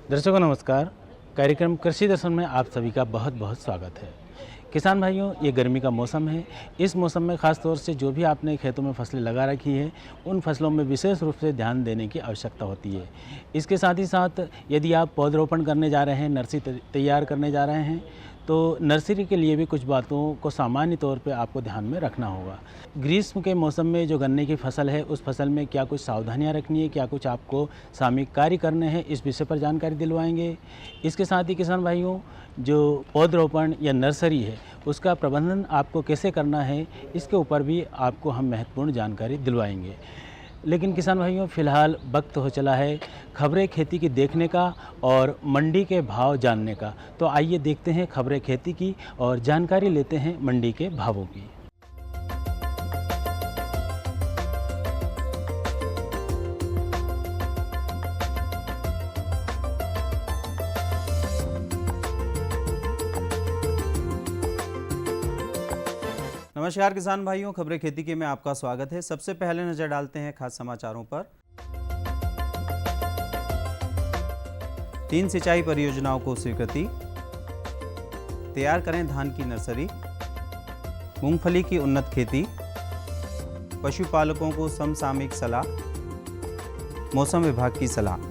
दर्शकों नमस्कार। कार्यक्रम कृषि दर्शन में आप सभी का बहुत बहुत स्वागत है। किसान भाइयों, ये गर्मी का मौसम है। इस मौसम में ख़ास तौर से जो भी आपने खेतों में फसलें लगा रखी है, उन फसलों में विशेष रूप से ध्यान देने की आवश्यकता होती है। इसके साथ ही साथ यदि आप पौधरोपण करने जा रहे हैं, नर्सरी तैयार करने जा रहे हैं, तो नर्सरी के लिए भी कुछ बातों को सामान्य तौर पे आपको ध्यान में रखना होगा। ग्रीष्म के मौसम में जो गन्ने की फसल है, उस फसल में क्या कुछ सावधानियां रखनी है, क्या कुछ आपको सामयिक कार्य करने हैं, इस विषय पर जानकारी दिलवाएंगे। इसके साथ ही किसान भाइयों, जो पौधरोपण या नर्सरी है, उसका प्रबंधन आपको कैसे करना है, इसके ऊपर भी आपको हम महत्वपूर्ण जानकारी दिलवाएंगे। लेकिन किसान भाइयों, फ़िलहाल वक्त हो चला है खबरें खेती की देखने का और मंडी के भाव जानने का। तो आइए देखते हैं खबरें खेती की और जानकारी लेते हैं मंडी के भावों की। नमस्कार किसान भाइयों, खबरें खेती के में आपका स्वागत है। सबसे पहले नजर डालते हैं खास समाचारों पर। 3 सिंचाई परियोजनाओं को स्वीकृति, तैयार करें धान की नर्सरी, मूंगफली की उन्नत खेती, पशुपालकों को समसामयिक सलाह, मौसम विभाग की सलाह।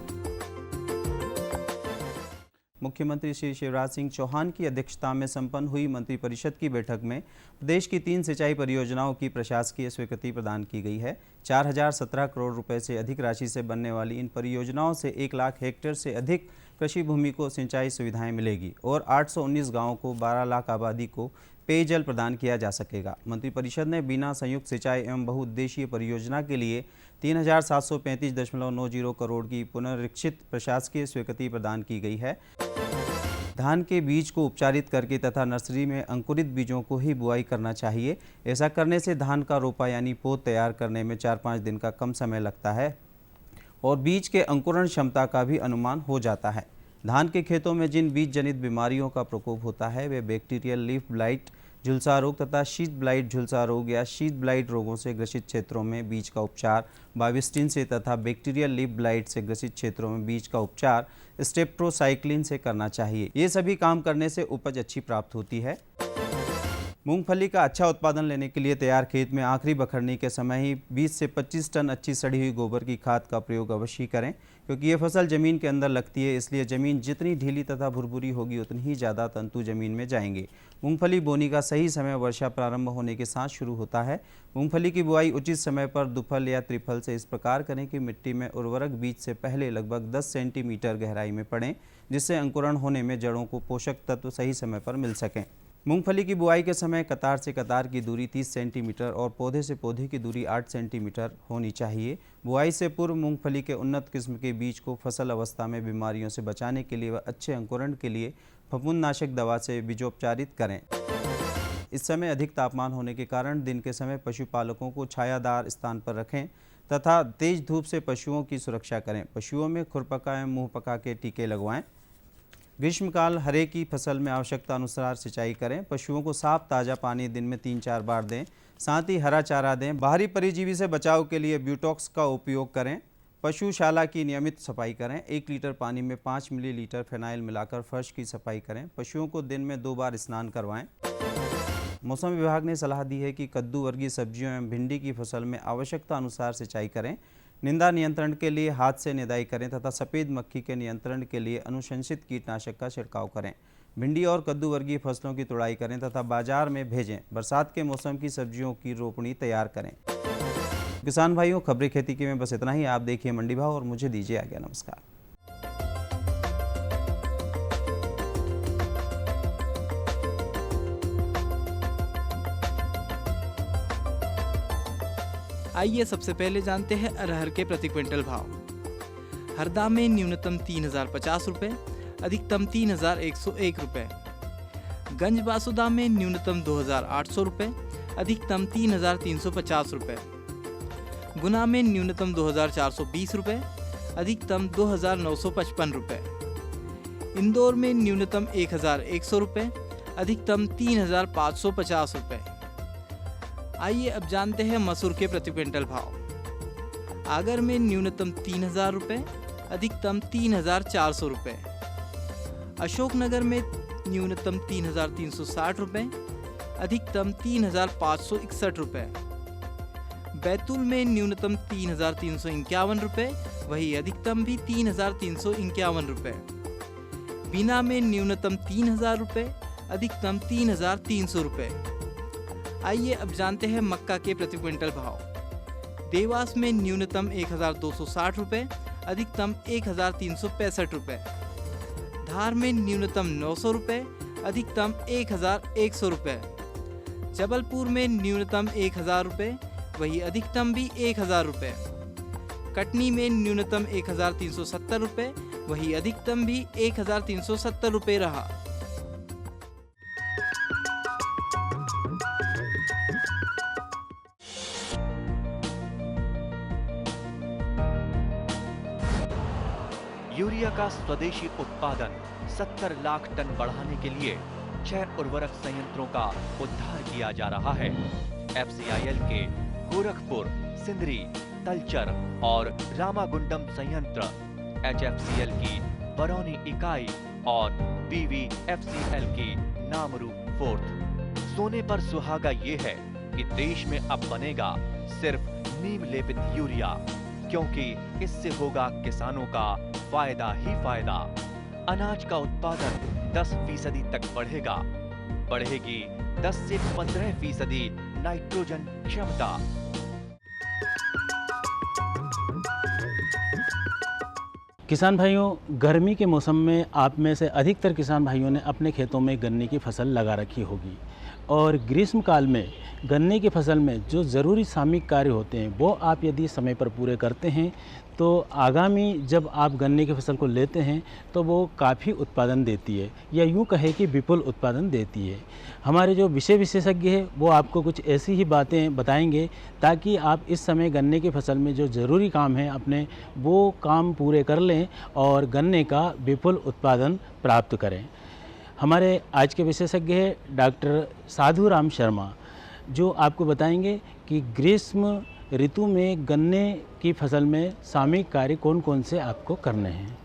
मुख्यमंत्री श्री शिवराज सिंह चौहान की अध्यक्षता में संपन्न हुई मंत्रिपरिषद की बैठक में प्रदेश की 3 सिंचाई परियोजनाओं की प्रशासकीय स्वीकृति प्रदान की गई है। 4017 करोड़ रुपए से अधिक राशि से बनने वाली इन परियोजनाओं से 1 लाख हेक्टेयर से अधिक कृषि भूमि को सिंचाई सुविधाएं मिलेगी और 819 गाँवों को 12 लाख आबादी को पेयजल प्रदान किया जा सकेगा। मंत्रिपरिषद ने बिना संयुक्त सिंचाई एवं बहुउद्देशीय परियोजना के लिए 3735.90 करोड़ की पुनरीक्षित प्रशासकीय स्वीकृति प्रदान की गई है। धान के बीज को उपचारित करके तथा नर्सरी में अंकुरित बीजों को ही बुआई करना चाहिए। ऐसा करने से धान का रोपा यानी पौध तैयार करने में 4-5 दिन का कम समय लगता है और बीज के अंकुरण क्षमता का भी अनुमान हो जाता है। धान के खेतों में जिन बीज जनित बीमारियों का प्रकोप होता है वे बैक्टीरियल लीफ ब्लाइट झुलसा रोग तथा शीत ब्लाइट झुलसा रोग या शीत ब्लाइट रोगों से ग्रसित क्षेत्रों में बीज का उपचार बाविस्टिन से तथा बैक्टीरियल लीफ ब्लाइट से ग्रसित क्षेत्रों में बीज का उपचार स्टेप्टोसाइक्लिन से करना चाहिए। ये सभी काम करने से उपज अच्छी प्राप्त होती है। मूंगफली का अच्छा उत्पादन लेने के लिए तैयार खेत में आखिरी बखरनी के समय ही 20 से 25 टन अच्छी सड़ी हुई गोबर की खाद का प्रयोग अवश्य करें, क्योंकि ये फसल जमीन के अंदर लगती है। इसलिए जमीन जितनी ढीली तथा भुरभुरी होगी उतनी ही ज़्यादा तंतु जमीन में जाएंगे। मूंगफली बोनी का सही समय वर्षा प्रारंभ होने के साथ शुरू होता है। मूंगफली की बुआई उचित समय पर दुफल या त्रिफल से इस प्रकार करें कि मिट्टी में उर्वरक बीज से पहले लगभग 10 सेंटीमीटर गहराई में पड़ें, जिससे अंकुरण होने में जड़ों को पोषक तत्व सही समय पर मिल सकें। मूंगफली की बुआई के समय कतार से कतार की दूरी 30 सेंटीमीटर और पौधे से पौधे की दूरी 8 सेंटीमीटर होनी चाहिए। बुआई से पूर्व मूंगफली के उन्नत किस्म के बीज को फसल अवस्था में बीमारियों से बचाने के लिए व अच्छे अंकुरण के लिए फफूंदनाशक दवा से बीजोपचारित करें। इस समय अधिक तापमान होने के कारण दिन के समय पशुपालकों को छायादार स्थान पर रखें तथा तेज धूप से पशुओं की सुरक्षा करें। पशुओं में खुरपका एवं मुँहपका के टीके लगवाएं। ग्रीष्मकाल हरे की फसल में आवश्यकता अनुसार सिंचाई करें। पशुओं को साफ ताज़ा पानी दिन में 3-4 बार दें, साथ ही हरा चारा दें। बाहरी परजीवी से बचाव के लिए ब्यूटॉक्स का उपयोग करें। पशुशाला की नियमित सफाई करें। 1 लीटर पानी में 5 मिलीलीटर फिनाइल मिलाकर फर्श की सफाई करें। पशुओं को दिन में 2 बार स्नान करवाएं। मौसम विभाग ने सलाह दी है कि कद्दू वर्गीय सब्जियों एवं भिंडी की फसल में आवश्यकता अनुसार सिंचाई करें। निंदा नियंत्रण के लिए हाथ से निदाई करें तथा सफ़ेद मक्खी के नियंत्रण के लिए अनुशंसित कीटनाशक का छिड़काव करें। भिंडी और कद्दू वर्गीय फसलों की तुड़ाई करें तथा बाजार में भेजें। बरसात के मौसम की सब्जियों की रोपणी तैयार करें। किसान भाइयों, खबरें खेती की में बस इतना ही। आप देखिए मंडी भाव और मुझे दीजिए आज्ञा। नमस्कार। आइए सबसे पहले जानते हैं अरहर के प्रति क्विंटल भाव। हरदा में न्यूनतम 3050 रुपये, अधिकतम 3101 रुपये। गंज बासुदा में न्यूनतम 2800 रुपये, अधिकतम 3350 रुपये। गुना में न्यूनतम 2420 रुपये, अधिकतम 2955 रुपये। इंदौर में न्यूनतम 1100 रुपये, अधिकतम 3550 रुपये। आइए अब जानते हैं मसूर के प्रति क्विंटल भाव। आगर में न्यूनतम 3000 रुपये, अधिकतम 3,400 रुपये। अशोकनगर में न्यूनतम 3,360 रुपये, अधिकतम 3,561 रुपये। बैतूल में न्यूनतम 3,351 रुपये, वही अधिकतम भी 3,351 रुपये। बीना में न्यूनतम 3,000 रुपये, अधिकतम 3,300 रुपये। आइए अब जानते हैं मक्का के प्रति क्विंटल भाव। देवास में न्यूनतम 1,260 रुपये, अधिकतम 1,365 रुपये। धार में न्यूनतम 900 रुपये, अधिकतम 1,100 रुपये। जबलपुर में न्यूनतम 1,000 रुपये, वही अधिकतम भी 1,000 रुपये। कटनी में न्यूनतम 1,370 रुपये, वही अधिकतम भी 1,370 रुपये रहा। यूरिया का स्वदेशी उत्पादन 70 लाख टन बढ़ाने के लिए 6 उर्वरक संयंत्रों का उद्धार किया जा रहा है। FCIL के गोरखपुर, सिंदरी, तलचर और रामागुंडम संयंत्र, HFCL की बरौनी इकाई और BVFCL की नामरू फोर्थ। सोने पर सुहागा ये है कि देश में अब बनेगा सिर्फ नीम लेपित यूरिया, क्योंकि इससे होगा किसानों का फायदा ही फायदा। अनाज का उत्पादन 10% तक बढ़ेगा। बढ़ेगी 10 से 15% नाइट्रोजन क्षमता। किसान भाइयों, गर्मी के मौसम में आप में से अधिकतर किसान भाइयों ने अपने खेतों में गन्ने की फसल लगा रखी होगी और ग्रीष्म काल में गन्ने की फसल में जो ज़रूरी सामयिक कार्य होते हैं वो आप यदि समय पर पूरे करते हैं तो आगामी जब आप गन्ने की फसल को लेते हैं तो वो काफ़ी उत्पादन देती है, या यूँ कहे कि विपुल उत्पादन देती है। हमारे जो विषय विशेषज्ञ हैं वो आपको कुछ ऐसी ही बातें बताएंगे ताकि आप इस समय गन्ने की फसल में जो ज़रूरी काम है अपने वो काम पूरे कर लें और गन्ने का विपुल उत्पादन प्राप्त करें। हमारे आज के विशेषज्ञ हैं डॉक्टर साधुराम शर्मा, जो आपको बताएंगे कि ग्रीष्म ऋतु में गन्ने की फसल में सामयिक कार्य कौन कौन से आपको करने हैं।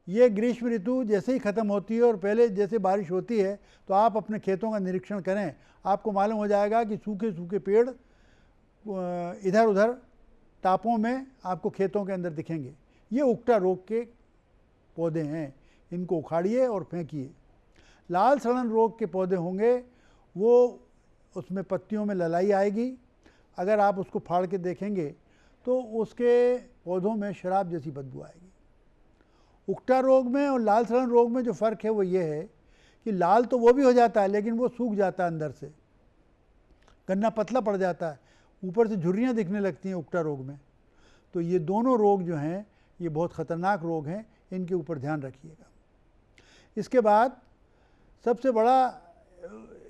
ये ग्रीष्म ऋतु जैसे ही ख़त्म होती है और पहले जैसे बारिश होती है तो आप अपने खेतों का निरीक्षण करें, आपको मालूम हो जाएगा कि सूखे सूखे पेड़ इधर उधर टापों में आपको खेतों के अंदर दिखेंगे। ये उकटा रोग के पौधे हैं, इनको उखाड़िए और फेंकिए। लाल सड़न रोग के पौधे होंगे, वो उसमें पत्तियों में ललाई आएगी। अगर आप उसको फाड़ के देखेंगे तो उसके पौधों में शराब जैसी बदबू आएगी। उकटा रोग में और लाल सड़न रोग में जो फ़र्क है वो ये है कि लाल तो वो भी हो जाता है लेकिन वो सूख जाता है अंदर से, गन्ना पतला पड़ जाता है, ऊपर से झुर्रियाँ दिखने लगती हैं उकटा रोग में। तो ये दोनों रोग जो हैं ये बहुत ख़तरनाक रोग हैं, इनके ऊपर ध्यान रखिएगा। इसके बाद सबसे बड़ा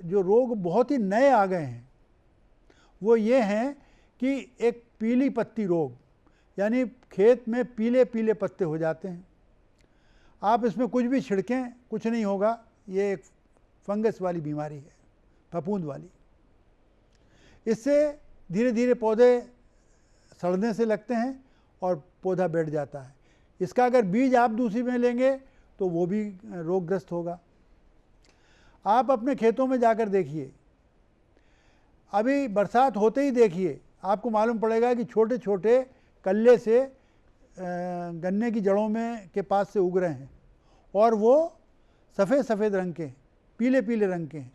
जो रोग बहुत ही नए आ गए हैं वो ये हैं कि एक पीली पत्ती रोग, यानी खेत में पीले पीले पत्ते हो जाते हैं। आप इसमें कुछ भी छिड़कें कुछ नहीं होगा, ये एक फंगस वाली बीमारी है, फफूंद वाली। इससे धीरे धीरे पौधे सड़ने से लगते हैं और पौधा बैठ जाता है। इसका अगर बीज आप दूसरी में लेंगे तो वो भी रोगग्रस्त होगा। आप अपने खेतों में जाकर देखिए, अभी बरसात होते ही देखिए, आपको मालूम पड़ेगा कि छोटे छोटे कल्ले से गन्ने की जड़ों में के पास से उग रहे हैं और वो सफ़ेद सफ़ेद रंग के, पीले पीले रंग के हैं।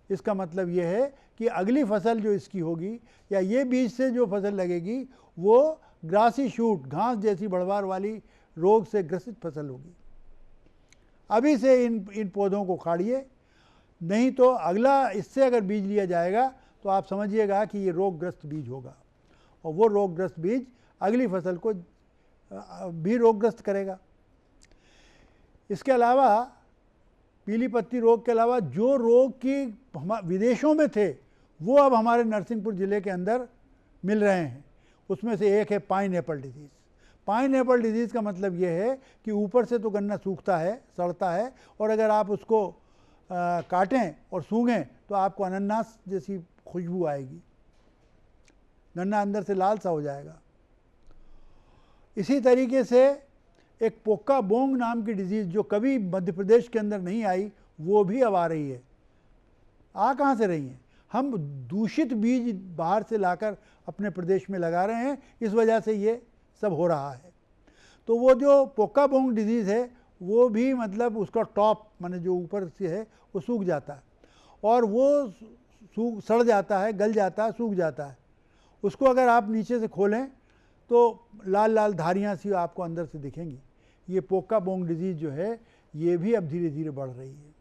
इसका मतलब ये है कि अगली फसल जो इसकी होगी या ये बीज से जो फसल लगेगी वो ग्रासी शूट, घास जैसी बढ़वार वाली रोग से ग्रसित फसल होगी। अभी से इन पौधों को उखाड़िए, नहीं तो अगला इससे अगर बीज लिया जाएगा तो आप समझिएगा कि ये रोगग्रस्त बीज होगा और वो रोगग्रस्त बीज अगली फसल को भी रोगग्रस्त करेगा। इसके अलावा पीली पत्ती रोग के अलावा जो रोग की विदेशों में थे वो अब हमारे नरसिंहपुर ज़िले के अंदर मिल रहे हैं। उसमें से एक है पाइनएप्पल डिजीज़। पाइनएप्पल डिजीज़ का मतलब ये है कि ऊपर से तो गन्ना सूखता है, सड़ता है, और अगर आप उसको काटें और सूंघें तो आपको अनानास जैसी खुशबू आएगी। गन्ना अंदर से लाल सा हो जाएगा। इसी तरीके से एक पोक्का बोंग नाम की डिजीज़ जो कभी मध्य प्रदेश के अंदर नहीं आई, वो भी अब आ रही है। आ कहाँ से रही है? हम दूषित बीज बाहर से लाकर अपने प्रदेश में लगा रहे हैं, इस वजह से ये सब हो रहा है। तो वो जो पोक्का बोंग डिजीज़ है वो भी मतलब उसका टॉप माने जो ऊपर से है वो सूख जाता है और वो सड़ जाता है, गल जाता है, सूख जाता है। उसको अगर आप नीचे से खोलें तो लाल लाल धारियाँ सी आपको अंदर से दिखेंगी। ये पोक्का बोंग डिजीज़ जो है ये भी अब धीरे धीरे बढ़ रही है।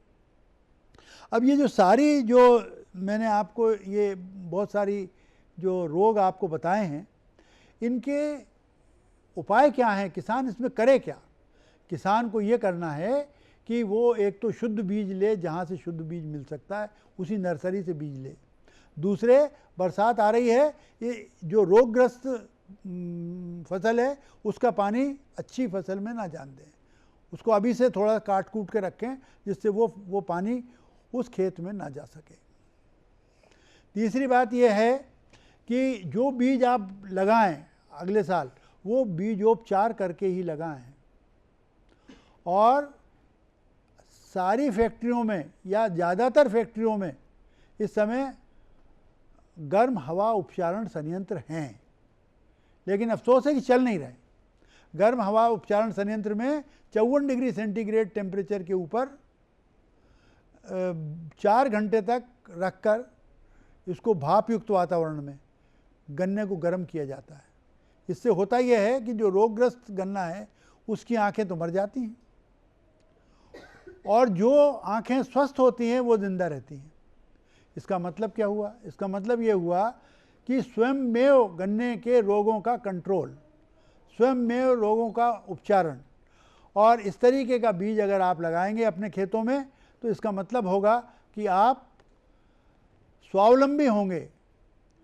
अब ये जो सारी जो मैंने आपको ये बहुत सारी जो रोग आपको बताए हैं, इनके उपाय क्या हैं, किसान इसमें करे क्या? किसान को ये करना है कि वो एक तो शुद्ध बीज ले, जहाँ से शुद्ध बीज मिल सकता है उसी नर्सरी से बीज ले। दूसरे, बरसात आ रही है, ये जो रोगग्रस्त फसल है उसका पानी अच्छी फसल में ना जान दें, उसको अभी से थोड़ा काट कूट के रखें जिससे वो पानी उस खेत में ना जा सके। तीसरी बात यह है कि जो बीज आप लगाएं अगले साल, वो बीजोपचार करके ही लगाएं। और सारी फैक्ट्रियों में या ज़्यादातर फैक्ट्रियों में इस समय गर्म हवा उपचारण संयंत्र हैं, लेकिन अफसोस है कि चल नहीं रहे। गर्म हवा उपचारण संयंत्र में 54 डिग्री सेंटीग्रेड टेम्परेचर के ऊपर 4 घंटे तक रखकर इसको भाप युक्त वातावरण में गन्ने को गर्म किया जाता है। इससे होता यह है कि जो रोगग्रस्त गन्ना है उसकी आंखें तो मर जाती हैं और जो आंखें स्वस्थ होती हैं वो जिंदा रहती हैं। इसका मतलब क्या हुआ? इसका मतलब ये हुआ कि स्वयंमेव गन्ने के रोगों का कंट्रोल, स्वयंमेव रोगों का उपचारण, और इस तरीके का बीज अगर आप लगाएंगे अपने खेतों में तो इसका मतलब होगा कि आप स्वावलंबी होंगे।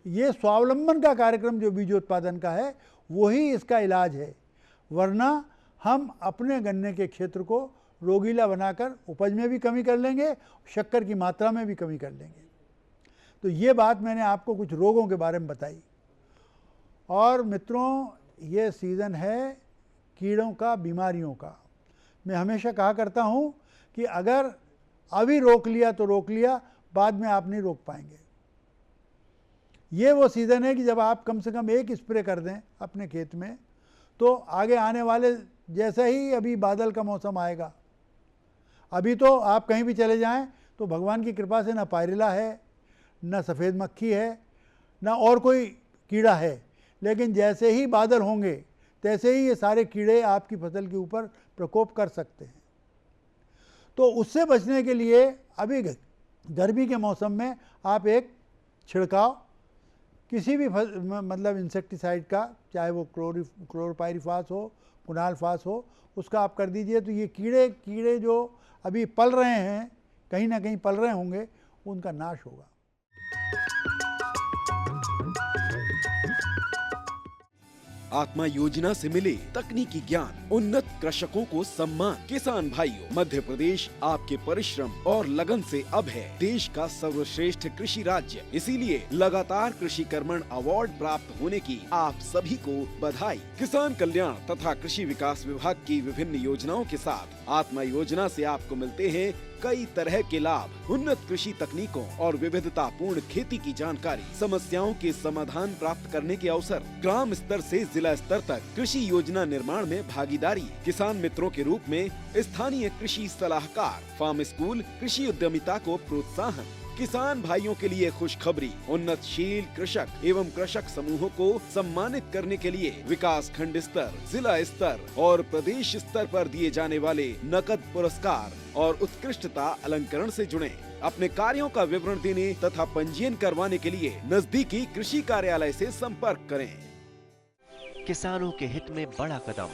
ये स्वावलंबन का कार्यक्रम जो बीजोत्पादन का है वही इसका इलाज है, वरना हम अपने गन्ने के क्षेत्र को रोगीला बनाकर उपज में भी कमी कर लेंगे, शक्कर की मात्रा में भी कमी कर लेंगे। तो ये बात मैंने आपको कुछ रोगों के बारे में बताई। और मित्रों, ये सीज़न है कीड़ों का, बीमारियों का। मैं हमेशा कहा करता हूँ कि अगर अभी रोक लिया तो रोक लिया, बाद में आप नहीं रोक पाएंगे। ये वो सीज़न है कि जब आप कम से कम एक स्प्रे कर दें अपने खेत में, तो आगे आने वाले जैसे ही अभी बादल का मौसम आएगा, अभी तो आप कहीं भी चले जाएं तो भगवान की कृपा से ना पायरिला है, ना सफ़ेद मक्खी है, ना और कोई कीड़ा है, लेकिन जैसे ही बादल होंगे तैसे ही ये सारे कीड़े आपकी फसल के ऊपर प्रकोप कर सकते हैं। तो उससे बचने के लिए अभी गर्मी के मौसम में आप एक छिड़काव किसी भी मतलब इंसेक्टिसाइड का, चाहे वो क्लोरोपाइरिफास हो, कुनालफास हो, उसका आप कर दीजिए। तो ये कीड़े जो अभी पल रहे हैं, कहीं ना कहीं पल रहे होंगे, उनका नाश होगा। आत्मा योजना से मिले तकनीकी ज्ञान, उन्नत कृषकों को सम्मान। किसान भाइयों, मध्य प्रदेश आपके परिश्रम और लगन से अब है देश का सर्वश्रेष्ठ कृषि राज्य। इसीलिए लगातार कृषि कर्मण अवार्ड प्राप्त होने की आप सभी को बधाई। किसान कल्याण तथा कृषि विकास विभाग की विभिन्न योजनाओं के साथ आत्मा योजना से आपको मिलते हैं कई तरह के लाभ, उन्नत कृषि तकनीकों और विविधता पूर्ण खेती की जानकारी, समस्याओं के समाधान प्राप्त करने के अवसर, ग्राम स्तर से जिला स्तर तक कृषि योजना निर्माण में भागीदारी, किसान मित्रों के रूप में स्थानीय कृषि सलाहकार, फार्म स्कूल, कृषि उद्यमिता को प्रोत्साहन। किसान भाइयों के लिए खुशखबरी, उन्नतशील कृषक एवं कृषक समूहों को सम्मानित करने के लिए विकास खंड स्तर, जिला स्तर और प्रदेश स्तर पर दिए जाने वाले नकद पुरस्कार और उत्कृष्टता अलंकरण से जुड़े। अपने कार्यों का विवरण देने तथा पंजीयन करवाने के लिए नजदीकी कृषि कार्यालय से संपर्क करें। किसानों के हित में बड़ा कदम,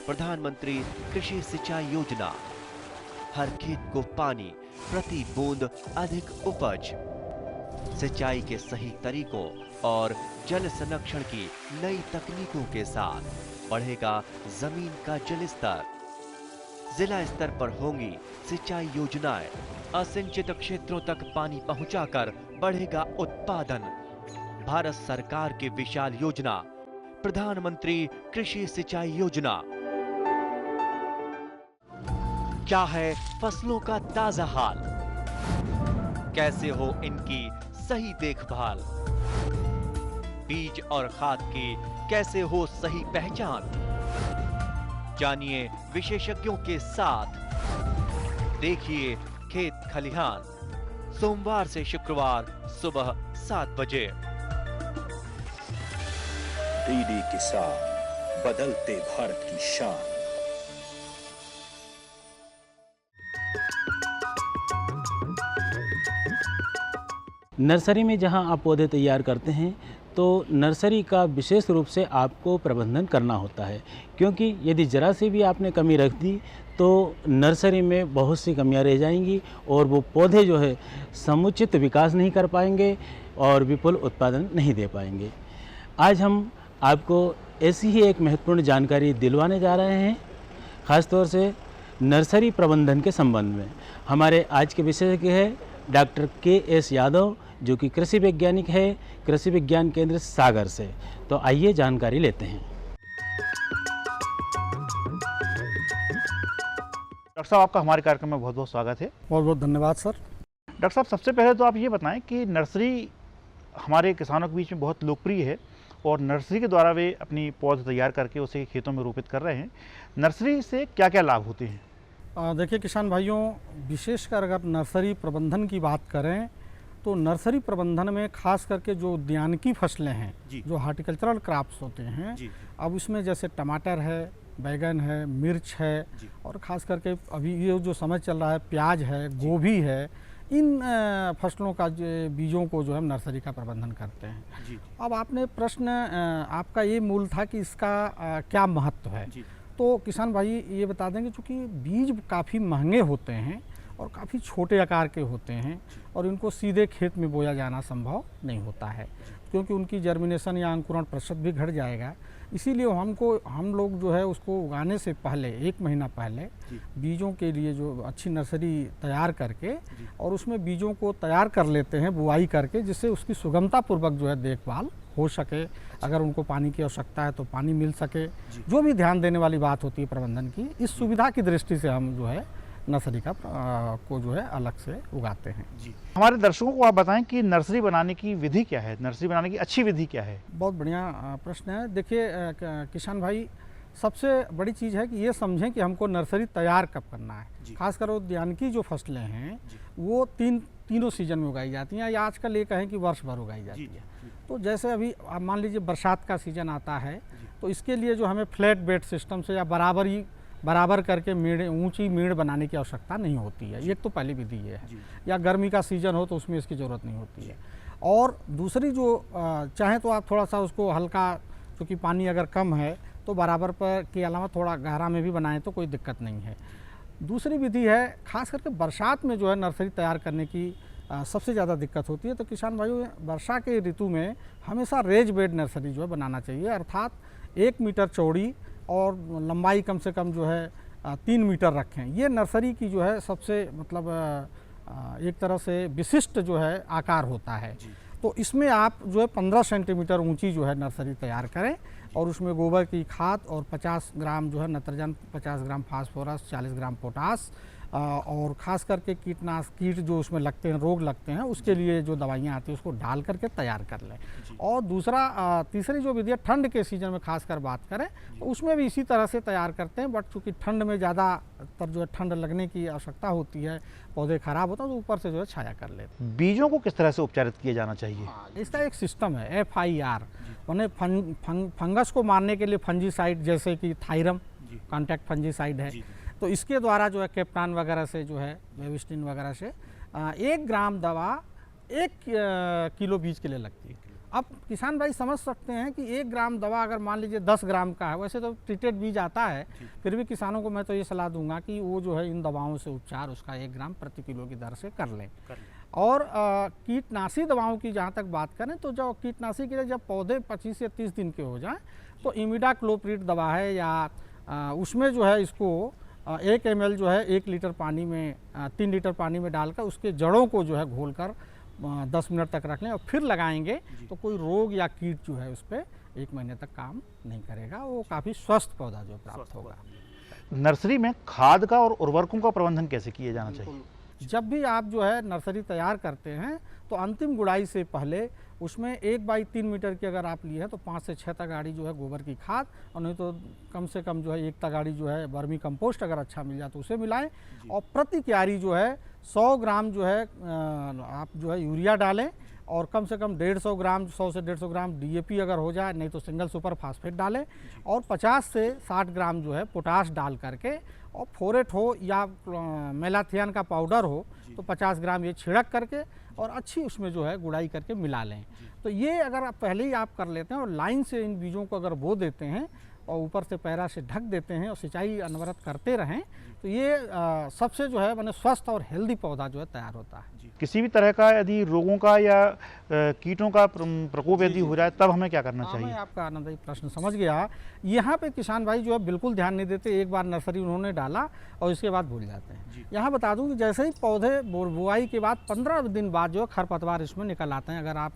प्रधानमंत्री कृषि सिंचाई योजना। हर खेत को पानी, प्रति बूंद अधिक उपज। सिंचाई के सही तरीकों और जल संरक्षण की नई तकनीकों के साथ बढ़ेगा जमीन का जल स्तर। जिला स्तर पर होंगी सिंचाई योजनाएं। असिंचित क्षेत्रों तक पानी पहुंचाकर बढ़ेगा उत्पादन। भारत सरकार की विशाल योजना प्रधानमंत्री कृषि सिंचाई योजना। क्या है फसलों का ताजा हाल, कैसे हो इनकी सही देखभाल, बीज और खाद की कैसे हो सही पहचान, जानिए विशेषज्ञों के साथ। देखिए खेत खलिहान, सोमवार से शुक्रवार सुबह 7 बजे। डीडी किसान, बदलते भारत की शान। नर्सरी में जहां आप पौधे तैयार करते हैं तो नर्सरी का विशेष रूप से आपको प्रबंधन करना होता है, क्योंकि यदि ज़रा सी भी आपने कमी रख दी तो नर्सरी में बहुत सी कमियां रह जाएंगी और वो पौधे जो है समुचित विकास नहीं कर पाएंगे और विपुल उत्पादन नहीं दे पाएंगे। आज हम आपको ऐसी ही एक महत्वपूर्ण जानकारी दिलवाने जा रहे हैं, ख़ास तौर से नर्सरी प्रबंधन के संबंध में। हमारे आज के विशेषज्ञ हैं डॉक्टर के.एस. यादव, जो कि कृषि वैज्ञानिक है कृषि विज्ञान केंद्र सागर से। तो आइए जानकारी लेते हैं। डॉक्टर साहब, आपका हमारे कार्यक्रम में बहुत बहुत स्वागत है। बहुत बहुत धन्यवाद सर। डॉक्टर साहब, सबसे पहले तो आप ये बताएं कि नर्सरी हमारे किसानों के बीच में बहुत लोकप्रिय है और नर्सरी के द्वारा वे अपनी पौध तैयार करके उसे खेतों में रोपित कर रहे हैं। नर्सरी से क्या क्या लाभ होते हैं? देखिए किसान भाइयों, विशेषकर अगर नर्सरी प्रबंधन की बात करें तो नर्सरी प्रबंधन में खास करके जो उद्यानिकी फसलें हैं, जो हार्टिकल्चरल क्रॉप्स होते हैं, अब उसमें जैसे टमाटर है, बैगन है, मिर्च है और ख़ास करके अभी ये जो समय चल रहा है प्याज है, गोभी है, इन फसलों का बीजों को जो है नर्सरी का प्रबंधन करते हैं। अब आपने प्रश्न आपका ये मूल था कि इसका क्या महत्व है, तो किसान भाई ये बता देंगे चूँकि बीज काफ़ी महंगे होते हैं और काफ़ी छोटे आकार के होते हैं और इनको सीधे खेत में बोया जाना संभव नहीं होता है, क्योंकि उनकी जर्मिनेशन या अंकुरण प्रतिशत भी घट जाएगा। इसीलिए हम लोग जो है उसको उगाने से पहले 1 महीना पहले बीजों के लिए जो अच्छी नर्सरी तैयार करके और उसमें बीजों को तैयार कर लेते हैं बुआई करके, जिससे उसकी सुगमतापूर्वक जो है देखभाल हो सके। अगर उनको पानी की आवश्यकता है तो पानी मिल सके, जो भी ध्यान देने वाली बात होती है प्रबंधन की, इस सुविधा की दृष्टि से हम जो है नर्सरी का को जो है अलग से उगाते हैं। हमारे दर्शकों को आप बताएं कि नर्सरी बनाने की विधि क्या है, नर्सरी बनाने की अच्छी विधि क्या है? बहुत बढ़िया प्रश्न है। देखिए किसान भाई, सबसे बड़ी चीज़ है कि ये समझें कि हमको नर्सरी तैयार कब करना है। खासकर उद्यानिकी जो फसलें हैं वो तीनों सीजन में उगाई जाती हैं, या आजकल ये कहें कि वर्ष भर उगाई जाती है। तो जैसे अभी आप मान लीजिए बरसात का सीजन आता है, तो इसके लिए जो हमें फ्लैट बेड सिस्टम से या बराबर करके ऊंची मेड़ बनाने की आवश्यकता नहीं होती है। ये तो पहली विधि ये है। या गर्मी का सीजन हो तो उसमें इसकी ज़रूरत नहीं होती है। और दूसरी जो चाहे तो आप थोड़ा सा उसको हल्का, क्योंकि पानी अगर कम है तो बराबर पर के अलावा थोड़ा गहरा में भी बनाएं तो कोई दिक्कत नहीं है। दूसरी विधि है, खास करके बरसात में जो है नर्सरी तैयार करने की सबसे ज़्यादा दिक्कत होती है। तो किसान भाइयों, वर्षा के ऋतु में हमेशा रेज बेड नर्सरी जो है बनाना चाहिए, अर्थात 1 मीटर चौड़ी और लंबाई कम से कम जो है 3 मीटर रखें। ये नर्सरी की जो है सबसे मतलब एक तरह से विशिष्ट जो है आकार होता है। तो इसमें आप जो है 15 सेंटीमीटर ऊंची जो है नर्सरी तैयार करें और उसमें गोबर की खाद और 50 ग्राम जो है नत्रजन, 50 ग्राम फास्फोरस, 40 ग्राम पोटास और ख़ास करके कीट जो उसमें लगते हैं, रोग लगते हैं, उसके लिए जो दवाइयाँ आती हैं उसको डाल करके तैयार कर लें। और तीसरी जो विधि है, ठंड के सीज़न में खासकर बात करें तो उसमें भी इसी तरह से तैयार करते हैं, बट चूँकि ठंड में ज़्यादातर जो है ठंड लगने की आवश्यकता होती है, पौधे ख़राब होता है, तो ऊपर से जो है छाया कर लेते हैं। बीजों को किस तरह से उपचारित किया जाना चाहिए? इसका एक सिस्टम है FIR, माने फंगस को मारने के लिए फंजीसाइड, जैसे कि थायरम कॉन्टैक्ट फंजीसाइड है, तो इसके द्वारा जो है कैप्टान वगैरह से जो है बेविस्टिन वगैरह से 1 ग्राम दवा 1 किलो बीज के लिए लगती है। अब किसान भाई समझ सकते हैं कि 1 ग्राम दवा अगर मान लीजिए 10 ग्राम का है, वैसे तो ट्रीटेड बीज आता है, फिर भी किसानों को मैं तो ये सलाह दूंगा कि वो जो है इन दवाओं से उपचार उसका 1 ग्राम प्रति किलो की दर से कर लें। और कीटनाशी दवाओं की जहाँ तक बात करें तो जो कीटनाशी के लिए जब पौधे 25 या 30 दिन के हो जाएं तो इमिडाक्लोप्रिड दवा है, या उसमें जो है इसको 1 ml जो है 1 लीटर पानी में 3 लीटर पानी में डालकर उसके जड़ों को जो है घोलकर 10 मिनट तक रख लें और फिर लगाएंगे तो कोई रोग या कीट जो है उस पर 1 महीने तक काम नहीं करेगा, वो काफ़ी स्वस्थ पौधा जो प्राप्त होगा। नर्सरी में खाद का और उर्वरकों का प्रबंधन कैसे किया जाना चाहिए? जब भी आप जो है नर्सरी तैयार करते हैं तो अंतिम गुड़ाई से पहले उसमें 1/3 मीटर की अगर आप ली है तो 5 से 6 तगाड़ी जो है गोबर की खाद, और नहीं तो कम से कम जो है 1 तगाड़ी जो है वर्मी कंपोस्ट अगर अच्छा मिल जाए तो उसे मिलाएं, और प्रति क्यारी जो है 100 ग्राम जो है आप जो है यूरिया डालें, और कम से कम 150 ग्राम 100 से 150 ग्राम DAP अगर हो जाए, नहीं तो सिंगल सुपर फास्फेट डालें, और 50 से 60 ग्राम जो है पोटाश डाल करके, और फोरेट हो या मेलाथियन का पाउडर हो तो 50 ग्राम ये छिड़क करके और अच्छी उसमें जो है गुड़ाई करके मिला लें। तो ये अगर आप पहले ही आप कर लेते हैं और लाइन से इन बीजों को अगर बो देते हैं और ऊपर से पैरा से ढक देते हैं और सिंचाई अनवरत करते रहें तो ये सबसे जो है माने स्वस्थ और हेल्दी पौधा जो है तैयार होता है। किसी भी तरह का यदि रोगों का या कीटों का प्रकोप यदि हो जाए तब हमें क्या करना चाहिए? मैं आपका आनंददायी प्रश्न समझ गया। यहाँ पे किसान भाई जो है बिल्कुल ध्यान नहीं देते, एक बार नर्सरी उन्होंने डाला और इसके बाद भूल जाते हैं। यहाँ बता दूँ कि जैसे ही पौधे बुआई के बाद 15 दिन बाद जो है खरपतवार इसमें निकल आते हैं। अगर आप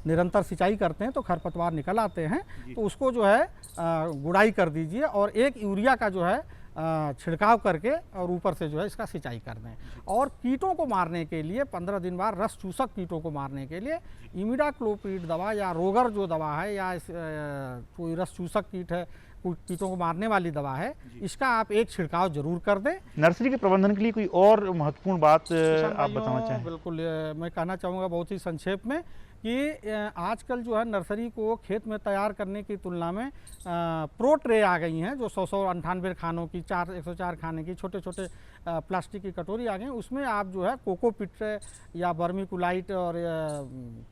निरंतर सिंचाई करते हैं तो खरपतवार निकल आते हैं, तो उसको जो है गुड़ाई कर दीजिए और 1 यूरिया का जो है छिड़काव करके और ऊपर से जो है इसका सिंचाई कर दें। और कीटों को मारने के लिए 15 दिन बाद रस चूसक कीटों को मारने के लिए इमिडाक्लोप्रिड दवा या रोगर जो दवा है या कोई रस चूसक कीट है, कोई कीटों को मारने वाली दवा है, इसका आप एक छिड़काव जरूर कर दें। नर्सरी के प्रबंधन के लिए कोई और महत्वपूर्ण बात आप बताना चाहें? बिल्कुल, मैं कहना चाहूँगा बहुत ही संक्षेप में कि आजकल जो है नर्सरी को खेत में तैयार करने की तुलना में प्रो ट्रे आ गई हैं, जो 100-198 खानों की 104 खाने की छोटे छोटे प्लास्टिक की कटोरी आ गई। उसमें आप जो है कोकोपिट या वर्मीकुलाइट और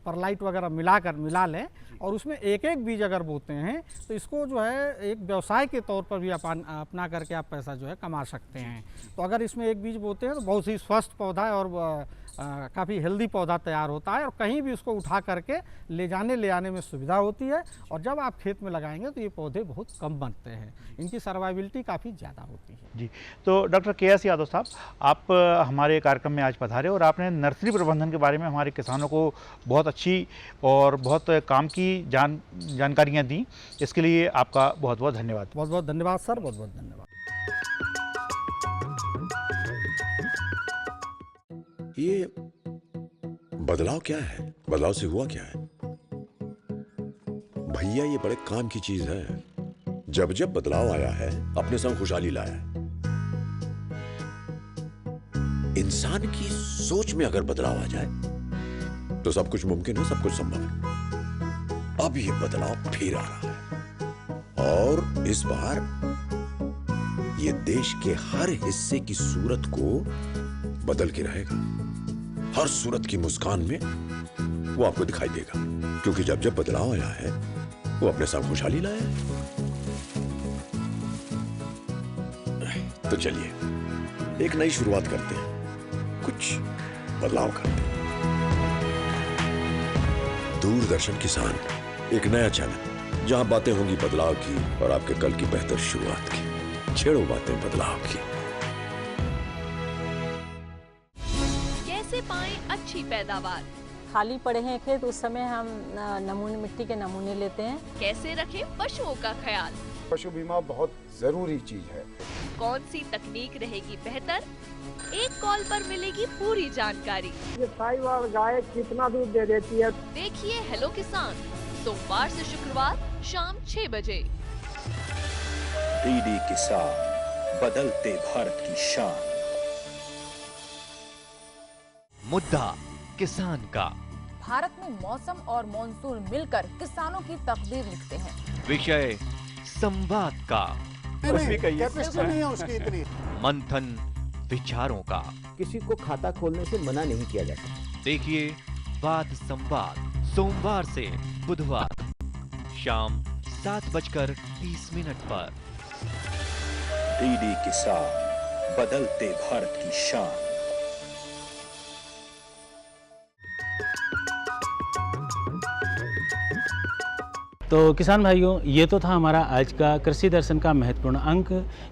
परलाइट वगैरह मिला लें और उसमें एक बीज अगर बोते हैं तो इसको जो है एक व्यवसाय के तौर पर भी अपना करके आप पैसा जो है कमा सकते हैं। तो अगर इसमें एक बीज बोते हैं तो बहुत ही स्वस्थ पौधा है और काफ़ी हेल्दी पौधा तैयार होता है और कहीं भी उसको उठा करके ले आने में सुविधा होती है। और जब आप खेत में लगाएंगे तो ये पौधे बहुत कम बनते हैं, इनकी सर्वाइबिलिटी काफ़ी ज़्यादा होती है। जी, तो डॉक्टर KS यादव साहब, आप हमारे कार्यक्रम में आज पधारे और आपने नर्सरी प्रबंधन के बारे में हमारे किसानों को बहुत अच्छी और बहुत काम की जानकारियाँ दी। इसके लिए आपका बहुत बहुत धन्यवाद। बहुत बहुत धन्यवाद सर, बहुत बहुत धन्यवाद। ये बदलाव क्या है? बदलाव से हुआ क्या है? भैया ये बड़े काम की चीज है। जब जब बदलाव आया है अपने संग खुशहाली लाया है। इंसान की सोच में अगर बदलाव आ जाए तो सब कुछ मुमकिन है, सब कुछ संभव है। अब ये बदलाव फिर आ रहा है और इस बार ये देश के हर हिस्से की सूरत को बदल के रहेगा। हर सूरत की मुस्कान में वो आपको दिखाई देगा, क्योंकि जब जब बदलाव आया है वो अपने साथ खुशहाली लाया है। तो चलिए एक नई शुरुआत करते हैं, कुछ बदलाव करते हैं। दूरदर्शन किसान, एक नया चैनल जहां बातें होंगी बदलाव की और आपके कल की बेहतर शुरुआत की। छेड़ो बातें बदलाव की। कैसे पाएं अच्छी पैदावार? खाली पड़े हैं खेत, उस समय हम मिट्टी के नमूने लेते हैं। कैसे रखें पशुओं का ख्याल? पशु बीमा बहुत जरूरी चीज है। कौन सी तकनीक रहेगी बेहतर? एक कॉल पर मिलेगी पूरी जानकारी। ये साहिवाल गाय कितना दूध दे देती है? देखिए हेलो किसान, सोमवार से शुक्रवार शाम 6 बजे। DD किसान, बदलते भारत की शान। मुद्दा किसान का। भारत में मौसम और मॉनसून मिलकर किसानों की तकदीर लिखते हैं। विषय संवाद का। कैपेसिटी नहीं है उसकी इतनी। मंथन विचारों का। किसी को खाता खोलने से मना नहीं किया जाता। देखिए वाद संवाद सोमवार से बुधवार शाम 7:30 पर। DD किसान, बदलते भारत की शान। तो किसान भाइयों, ये तो था हमारा आज का कृषि दर्शन का महत्वपूर्ण अंक,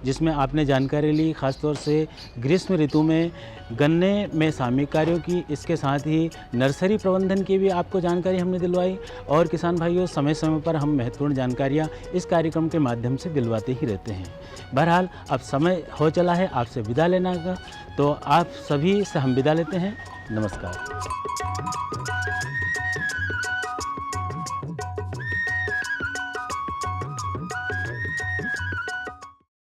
जिसमें आपने जानकारी ली खासतौर से ग्रीष्म ऋतु में गन्ने में सामयिक कार्यों की, इसके साथ ही नर्सरी प्रबंधन की भी आपको जानकारी हमने दिलवाई। और किसान भाइयों, समय समय पर हम महत्वपूर्ण जानकारियाँ इस कार्यक्रम के माध्यम से दिलवाते ही रहते हैं। बहरहाल अब समय हो चला है आपसे विदा लेना का, तो आप सभी से हम विदा लेते हैं। नमस्कार।